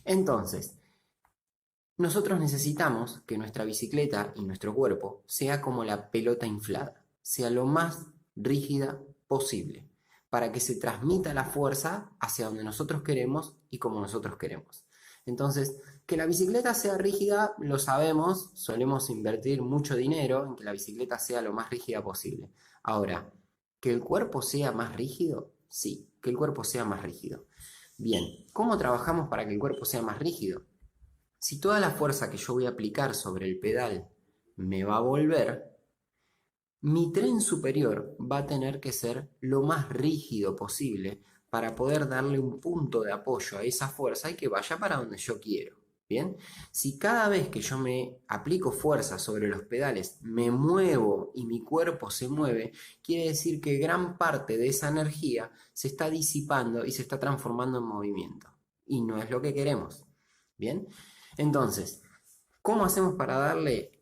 Entonces, nosotros necesitamos que nuestra bicicleta y nuestro cuerpo sea como la pelota inflada, sea lo más rígida posible, para que se transmita la fuerza hacia donde nosotros queremos y como nosotros queremos. Entonces, que la bicicleta sea rígida, lo sabemos, solemos invertir mucho dinero en que la bicicleta sea lo más rígida posible. Ahora, ¿que el cuerpo sea más rígido? Sí, que el cuerpo sea más rígido. Bien, ¿cómo trabajamos para que el cuerpo sea más rígido? Si toda la fuerza que yo voy a aplicar sobre el pedal me va a volver, mi tren superior va a tener que ser lo más rígido posible para poder darle un punto de apoyo a esa fuerza y que vaya para donde yo quiero. Bien, si cada vez que yo me aplico fuerza sobre los pedales me muevo y mi cuerpo se mueve, quiere decir que gran parte de esa energía se está disipando y se está transformando en movimiento. Y no es lo que queremos. Bien, entonces, ¿cómo hacemos para darle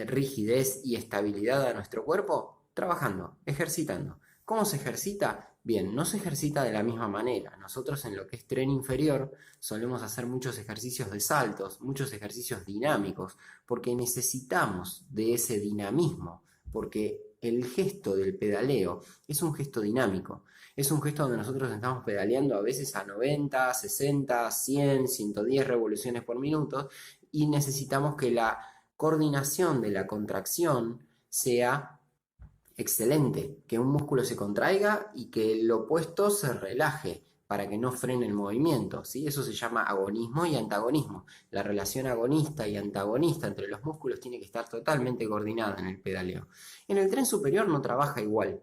rigidez y estabilidad a nuestro cuerpo? Trabajando, ejercitando. ¿Cómo se ejercita? Bien, no se ejercita de la misma manera. Nosotros en lo que es tren inferior solemos hacer muchos ejercicios de saltos, muchos ejercicios dinámicos, porque necesitamos de ese dinamismo, porque el gesto del pedaleo es un gesto dinámico. Es un gesto donde nosotros estamos pedaleando a veces a 90, 60, 100, 110 revoluciones por minuto y necesitamos que la coordinación de la contracción sea excelente, que un músculo se contraiga y que el opuesto se relaje para que no frene el movimiento, ¿sí? Eso se llama agonismo y antagonismo. La relación agonista y antagonista entre los músculos tiene que estar totalmente coordinada en el pedaleo. En el tren superior no trabaja igual.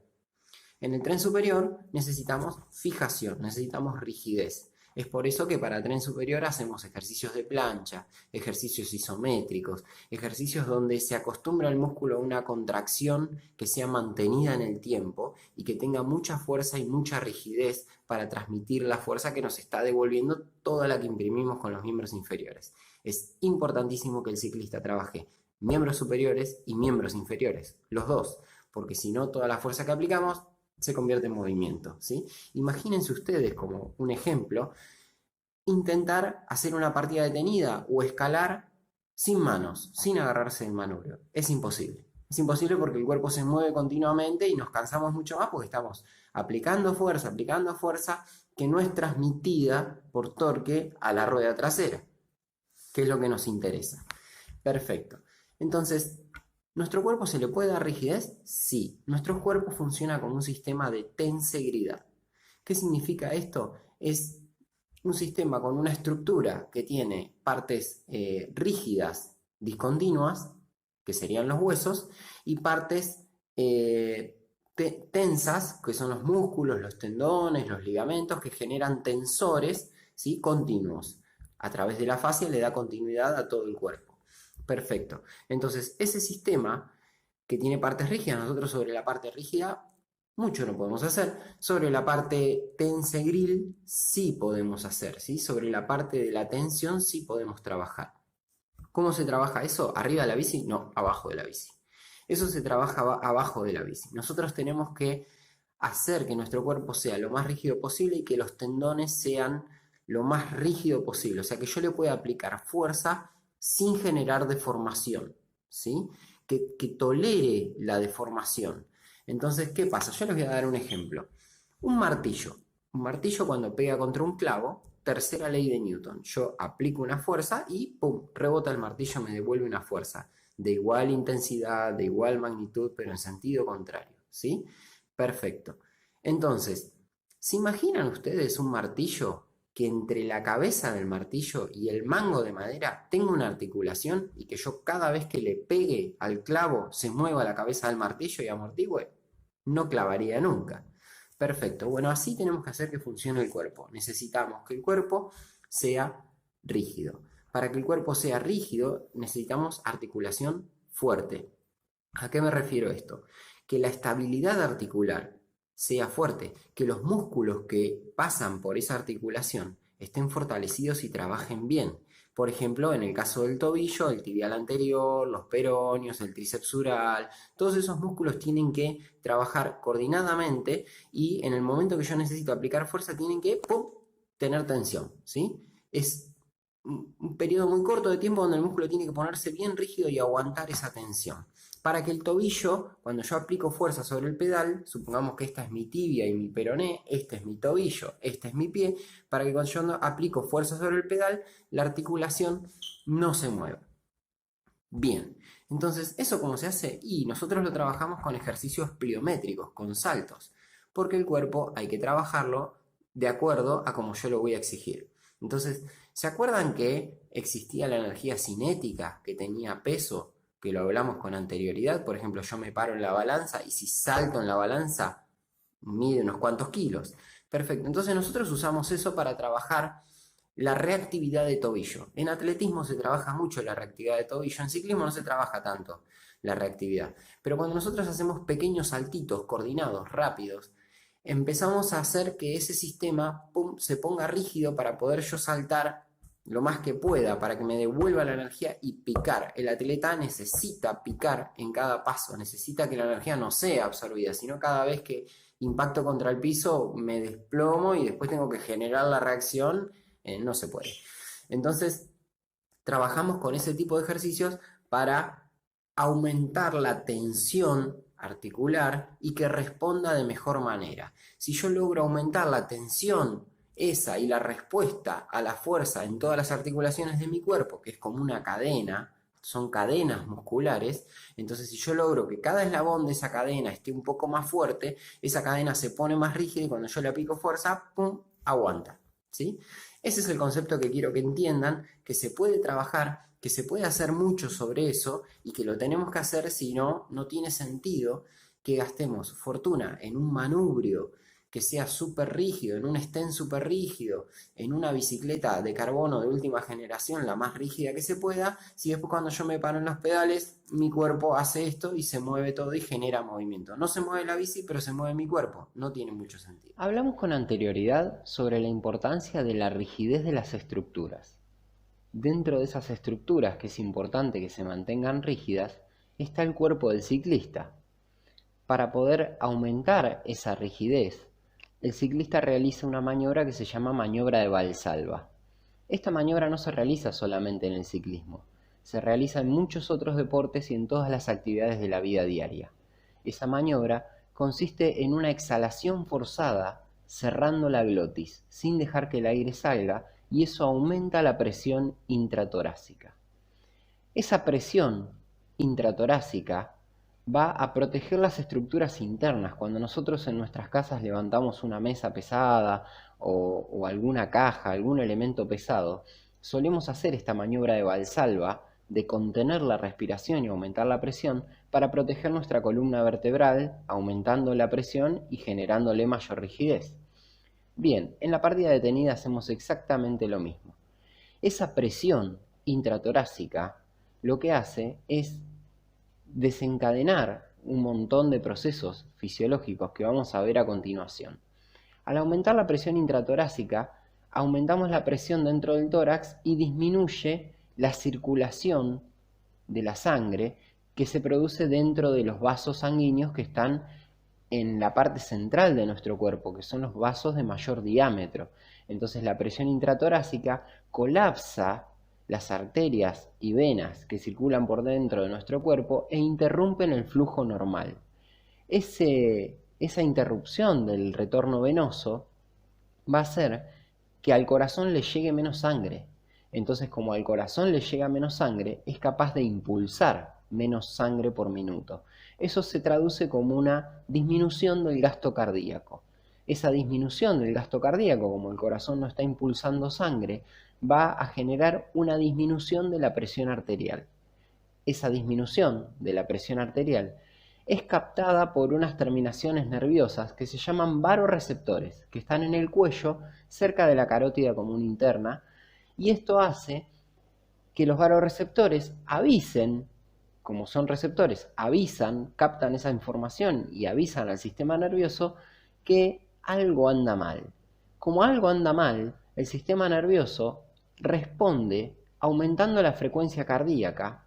En el tren superior necesitamos fijación, necesitamos rigidez. Es por eso que para tren superior hacemos ejercicios de plancha, ejercicios isométricos, ejercicios donde se acostumbra el músculo a una contracción que sea mantenida en el tiempo y que tenga mucha fuerza y mucha rigidez para transmitir la fuerza que nos está devolviendo toda la que imprimimos con los miembros inferiores. Es importantísimo que el ciclista trabaje miembros superiores y miembros inferiores, los dos, porque si no, toda la fuerza que aplicamos se convierte en movimiento, ¿sí? Imagínense ustedes como un ejemplo, intentar hacer una partida detenida o escalar sin manos, sin agarrarse del manubrio. Es imposible. Es imposible porque el cuerpo se mueve continuamente y nos cansamos mucho más porque estamos aplicando fuerza que no es transmitida por torque a la rueda trasera, que es lo que nos interesa. Perfecto. Entonces, ¿nuestro cuerpo se le puede dar rigidez? Sí. Nuestro cuerpo funciona como un sistema de tensegridad. ¿Qué significa esto? Es un sistema con una estructura que tiene partes rígidas, discontinuas, que serían los huesos, y partes tensas, que son los músculos, los tendones, los ligamentos, que generan tensores, ¿sí?, continuos. A través de la fascia le da continuidad a todo el cuerpo. Perfecto. Entonces, ese sistema que tiene partes rígidas, nosotros sobre la parte rígida mucho no podemos hacer. Sobre la parte tensegril sí podemos hacer, ¿sí? Sobre la parte de la tensión sí podemos trabajar. ¿Cómo se trabaja eso? ¿Arriba de la bici? No, abajo de la bici. Eso se trabaja abajo de la bici. Nosotros tenemos que hacer que nuestro cuerpo sea lo más rígido posible y que los tendones sean lo más rígido posible. O sea, que yo le pueda aplicar fuerza sin generar deformación, ¿sí? Que tolere la deformación. Entonces, ¿qué pasa? Yo les voy a dar un ejemplo. Un martillo. Un martillo cuando pega contra un clavo, tercera ley de Newton. Yo aplico una fuerza y ¡pum! Rebota el martillo, me devuelve una fuerza de igual intensidad, de igual magnitud, pero en sentido contrario, ¿sí? Perfecto. Entonces, ¿se imaginan ustedes un martillo que entre la cabeza del martillo y el mango de madera tenga una articulación y que yo cada vez que le pegue al clavo se mueva la cabeza del martillo y amortigüe? No clavaría nunca. Perfecto. Bueno, así tenemos que hacer que funcione el cuerpo. Necesitamos que el cuerpo sea rígido. Para que el cuerpo sea rígido, necesitamos articulación fuerte. ¿A qué me refiero esto? Que la estabilidad articular sea fuerte, que los músculos que pasan por esa articulación estén fortalecidos y trabajen bien. Por ejemplo, en el caso del tobillo, el tibial anterior, los peroneos, el tríceps ural, todos esos músculos tienen que trabajar coordinadamente y en el momento que yo necesito aplicar fuerza tienen que ¡pum!, tener tensión, ¿sí? Es un periodo muy corto de tiempo donde el músculo tiene que ponerse bien rígido y aguantar esa tensión. Para que el tobillo, cuando yo aplico fuerza sobre el pedal, supongamos que esta es mi tibia y mi peroné, este es mi tobillo, este es mi pie, para que cuando yo aplico fuerza sobre el pedal, la articulación no se mueva. Bien, entonces, ¿eso cómo se hace? Y nosotros lo trabajamos con ejercicios pliométricos, con saltos, porque el cuerpo hay que trabajarlo de acuerdo a como yo lo voy a exigir. Entonces, ¿se acuerdan que existía la energía cinética, que tenía peso, que lo hablamos con anterioridad? Por ejemplo, yo me paro en la balanza y si salto en la balanza, mide unos cuantos kilos. Perfecto, entonces nosotros usamos eso para trabajar la reactividad de tobillo. En atletismo se trabaja mucho la reactividad de tobillo, en ciclismo no se trabaja tanto la reactividad. Pero cuando nosotros hacemos pequeños saltitos coordinados, rápidos, empezamos a hacer que ese sistema se ponga rígido para poder yo saltar lo más que pueda, para que me devuelva la energía y picar. El atleta necesita picar en cada paso, necesita que la energía no sea absorbida, sino cada vez que impacto contra el piso me desplomo y después tengo que generar la reacción, no se puede. Entonces, trabajamos con ese tipo de ejercicios para aumentar la tensión articular y que responda de mejor manera. Si yo logro aumentar la tensión esa y la respuesta a la fuerza en todas las articulaciones de mi cuerpo, que es como una cadena, son cadenas musculares, entonces si yo logro que cada eslabón de esa cadena esté un poco más fuerte, esa cadena se pone más rígida y cuando yo le aplico fuerza, ¡pum!, aguanta. ¿Sí? Ese es el concepto que quiero que entiendan, que se puede trabajar, que se puede hacer mucho sobre eso y que lo tenemos que hacer, si no, no tiene sentido que gastemos fortuna en un manubrio que sea súper rígido, en un estén súper rígido, en una bicicleta de carbono de última generación, la más rígida que se pueda, si después cuando yo me paro en los pedales, mi cuerpo hace esto y se mueve todo y genera movimiento. No se mueve la bici, pero se mueve mi cuerpo. No tiene mucho sentido. Hablamos con anterioridad sobre la importancia de la rigidez de las estructuras. Dentro de esas estructuras, que es importante que se mantengan rígidas, está el cuerpo del ciclista. Para poder aumentar esa rigidez, el ciclista realiza una maniobra que se llama maniobra de Valsalva. Esta maniobra no se realiza solamente en el ciclismo, se realiza en muchos otros deportes y en todas las actividades de la vida diaria. Esa maniobra consiste en una exhalación forzada cerrando la glotis, sin dejar que el aire salga, y eso aumenta la presión intratorácica. Esa presión intratorácica va a proteger las estructuras internas. Cuando nosotros en nuestras casas levantamos una mesa pesada o alguna caja, algún elemento pesado, solemos hacer esta maniobra de Valsalva, de contener la respiración y aumentar la presión para proteger nuestra columna vertebral, aumentando la presión y generándole mayor rigidez. Bien, en la partida detenida hacemos exactamente lo mismo. Esa presión intratorácica lo que hace es desencadenar un montón de procesos fisiológicos que vamos a ver a continuación. Al aumentar la presión intratorácica, aumentamos la presión dentro del tórax y disminuye la circulación de la sangre que se produce dentro de los vasos sanguíneos que están en la parte central de nuestro cuerpo, que son los vasos de mayor diámetro. Entonces la presión intratorácica colapsa las arterias y venas que circulan por dentro de nuestro cuerpo e interrumpen el flujo normal. Esa interrupción del retorno venoso va a hacer que al corazón le llegue menos sangre. Entonces, como al corazón le llega menos sangre, es capaz de impulsar menos sangre por minuto. Eso se traduce como una disminución del gasto cardíaco. Esa disminución del gasto cardíaco, como el corazón no está impulsando sangre, va a generar una disminución de la presión arterial. Esa disminución de la presión arterial es captada por unas terminaciones nerviosas que se llaman varoreceptores, que están en el cuello, cerca de la carótida común interna, y esto hace que los varoreceptores avisen, como son receptores, avisan, captan esa información y avisan al sistema nervioso que algo anda mal. Como algo anda mal, el sistema nervioso responde aumentando la frecuencia cardíaca,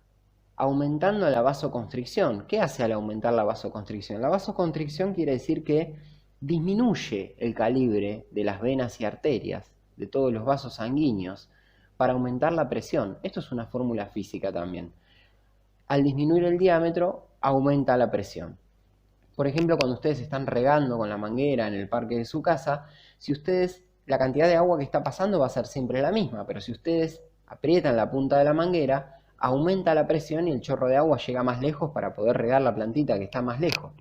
aumentando la vasoconstricción. ¿Qué hace al aumentar la vasoconstricción? La vasoconstricción quiere decir que disminuye el calibre de las venas y arterias, de todos los vasos sanguíneos, para aumentar la presión. Esto es una fórmula física también. Al disminuir el diámetro, aumenta la presión. Por ejemplo, cuando ustedes están regando con la manguera en el parque de su casa, la cantidad de agua que está pasando va a ser siempre la misma, pero si ustedes aprietan la punta de la manguera, aumenta la presión y el chorro de agua llega más lejos para poder regar la plantita que está más lejos.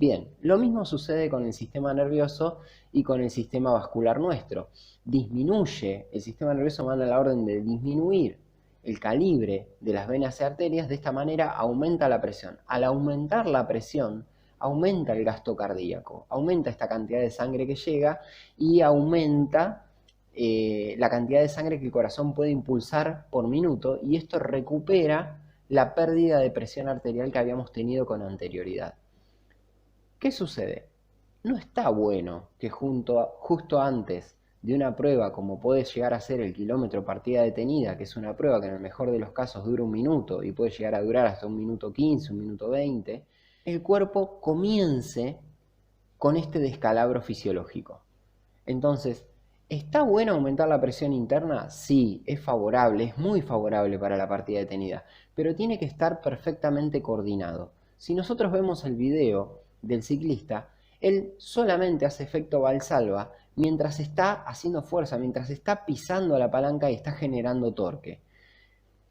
Bien, lo mismo sucede con el sistema nervioso y con el sistema vascular nuestro. El sistema nervioso manda la orden de disminuir el calibre de las venas y arterias, de esta manera aumenta la presión. Al aumentar la presión, aumenta el gasto cardíaco, aumenta esta cantidad de sangre que llega y aumenta la cantidad de sangre que el corazón puede impulsar por minuto, y esto recupera la pérdida de presión arterial que habíamos tenido con anterioridad. ¿Qué sucede? No está bueno que justo antes de una prueba como puede llegar a ser el kilómetro partida detenida, que es una prueba que en el mejor de los casos dura 1 minuto y puede llegar a durar hasta 1 minuto 15, 1 minuto 20, el cuerpo comience con este descalabro fisiológico. Entonces, ¿está bueno aumentar la presión interna? Sí, es favorable, es muy favorable para la partida detenida, pero tiene que estar perfectamente coordinado. Si nosotros vemos el video del ciclista, él solamente hace efecto valsalva mientras está haciendo fuerza, mientras está pisando la palanca y está generando torque.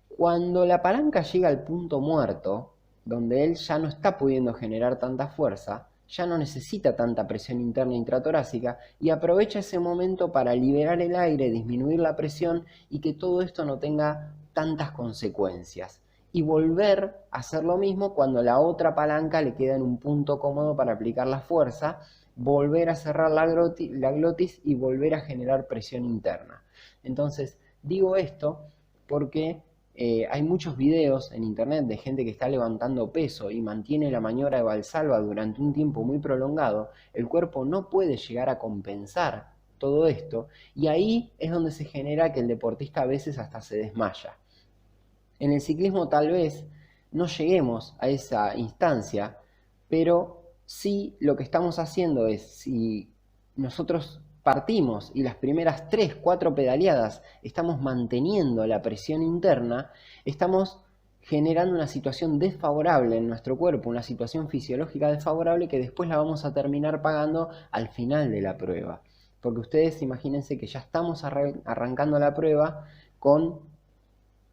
Cuando la palanca llega al punto muerto, donde él ya no está pudiendo generar tanta fuerza, ya no necesita tanta presión interna intratorácica y aprovecha ese momento para liberar el aire, disminuir la presión y que todo esto no tenga tantas consecuencias. Y volver a hacer lo mismo cuando la otra palanca le queda en un punto cómodo para aplicar la fuerza, volver a cerrar la glotis y volver a generar presión interna. Entonces, digo esto porque hay muchos videos en internet de gente que está levantando peso y mantiene la maniobra de valsalva durante un tiempo muy prolongado. El cuerpo no puede llegar a compensar todo esto y ahí es donde se genera que el deportista a veces hasta se desmaya. En el ciclismo tal vez no lleguemos a esa instancia, pero sí lo que estamos haciendo es, si nosotros partimos y las primeras 3, 4 pedaleadas estamos manteniendo la presión interna, estamos generando una situación desfavorable en nuestro cuerpo, una situación fisiológica desfavorable que después la vamos a terminar pagando al final de la prueba. Porque ustedes imagínense que ya estamos arrancando la prueba con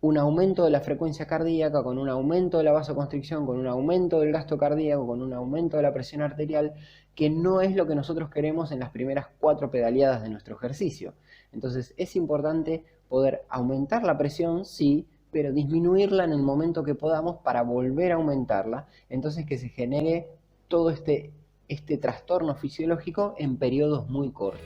un aumento de la frecuencia cardíaca, con un aumento de la vasoconstricción, con un aumento del gasto cardíaco, con un aumento de la presión arterial, que no es lo que nosotros queremos en las primeras 4 pedaleadas de nuestro ejercicio. Entonces es importante poder aumentar la presión, sí, pero disminuirla en el momento que podamos para volver a aumentarla, entonces que se genere todo este trastorno fisiológico en periodos muy cortos.